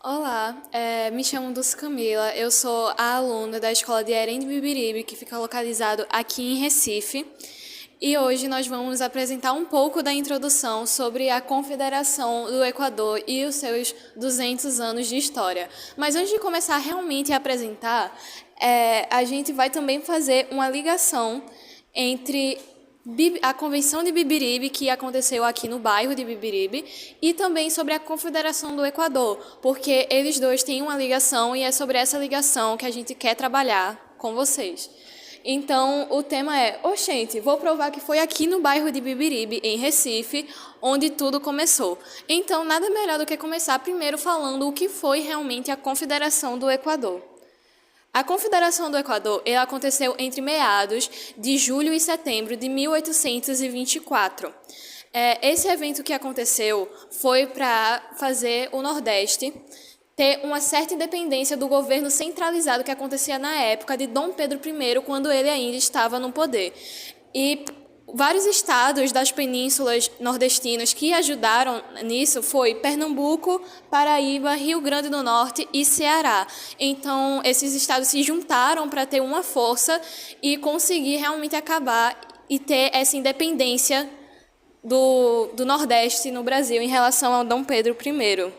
Olá, me chamo Dulce Camila, eu sou a aluna da Escola de Erém de Bibiribe, que fica localizado aqui em Recife, e hoje nós vamos apresentar um pouco da introdução sobre a Confederação do Equador e os seus 200 anos de história. Mas antes de começar realmente a apresentar, a gente vai também fazer uma ligação entre a Convenção de Bibiribe, que aconteceu aqui no bairro de Bibiribe, e também sobre a Confederação do Equador, porque eles dois têm uma ligação e é sobre essa ligação que a gente quer trabalhar com vocês. Então, o tema é: oxente, vou provar que foi aqui no bairro de Bibiribe, em Recife, onde tudo começou. Então, nada melhor do que começar primeiro falando o que foi realmente a Confederação do Equador. A Confederação do Equador aconteceu entre meados de julho e setembro de 1824. Esse evento que aconteceu foi para fazer o Nordeste ter uma certa independência do governo centralizado que acontecia na época de Dom Pedro I, quando ele ainda estava no poder. E vários estados das penínsulas nordestinas que ajudaram nisso foi Pernambuco, Paraíba, Rio Grande do Norte e Ceará. Então, esses estados se juntaram para ter uma força e conseguir realmente acabar e ter essa independência do Nordeste no Brasil em relação ao Dom Pedro I.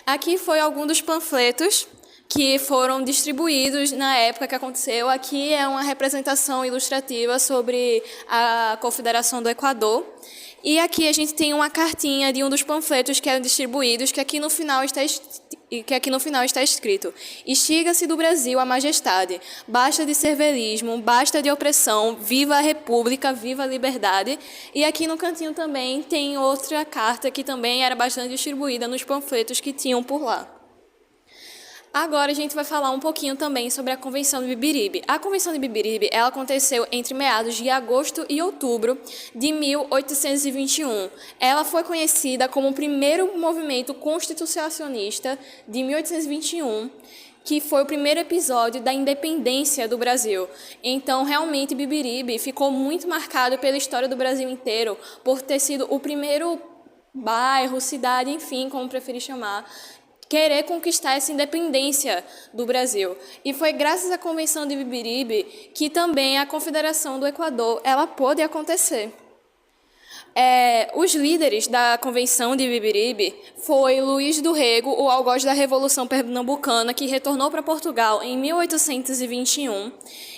Aqui foi algum dos panfletos que foram distribuídos na época que aconteceu. Aqui é uma representação ilustrativa sobre a Confederação do Equador. E aqui a gente tem uma cartinha de um dos panfletos que eram distribuídos, que aqui no final está escrito: "Instiga-se do Brasil a majestade, basta de servilismo, basta de opressão, viva a República, viva a liberdade". E aqui no cantinho também tem outra carta que também era bastante distribuída nos panfletos que tinham por lá. Agora a gente vai falar um pouquinho também sobre a Convenção de Bibiribe. A Convenção de Bibiribe ela aconteceu entre meados de agosto e outubro de 1821. Ela foi conhecida como o primeiro movimento constitucionalista de 1821, que foi o primeiro episódio da independência do Brasil. Então, realmente, Bibiribe ficou muito marcado pela história do Brasil inteiro, por ter sido o primeiro bairro, cidade, enfim, como preferir chamar, querer conquistar essa independência do Brasil. E foi graças à Convenção de Bibiribe que também a Confederação do Equador ela pôde acontecer. Os líderes da Convenção de Bibiribe foi Luís do Rego, o algoz da Revolução Pernambucana, que retornou para Portugal em 1821,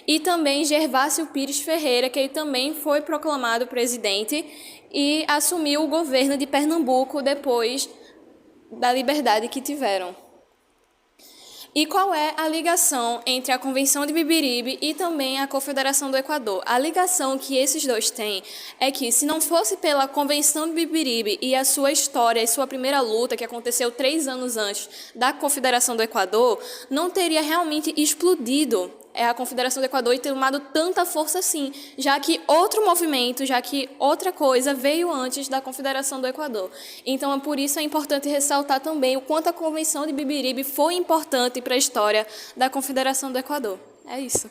e também Gervásio Pires Ferreira, que ele também foi proclamado presidente e assumiu o governo de Pernambuco depois da liberdade que tiveram. E qual é a ligação entre a Convenção de Bibiribe e também a Confederação do Equador? A ligação que esses dois têm é que, se não fosse pela Convenção de Bibiribe e a sua história e sua primeira luta, que aconteceu 3 anos antes da Confederação do Equador, não teria realmente explodido a Confederação do Equador e tomado tanta força assim, já que outro movimento, já que outra coisa veio antes da Confederação do Equador. Então, por isso é importante ressaltar também o quanto a Convenção de Bibiribe foi importante para a história da Confederação do Equador. É isso.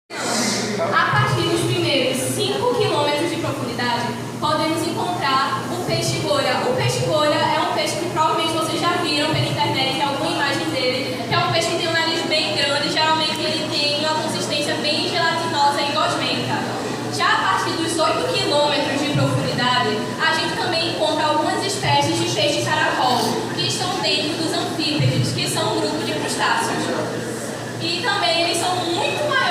A partir dos primeiros 5 quilômetros de profundidade, podemos encontrar o peixe-bolha. O peixe-bolha é um peixe que provavelmente vocês já viram pela internet, alguma imagem dele, que é um peixe que tem um nariz bem grande, geralmente ele tem uma consistência bem gelatinosa e gosmenta. Já a partir dos 8 quilômetros de profundidade, a gente também encontra algumas espécies de peixe-caracol, que estão dentro dos anfípedes, que são um grupo de crustáceos. E também eles são muito maiores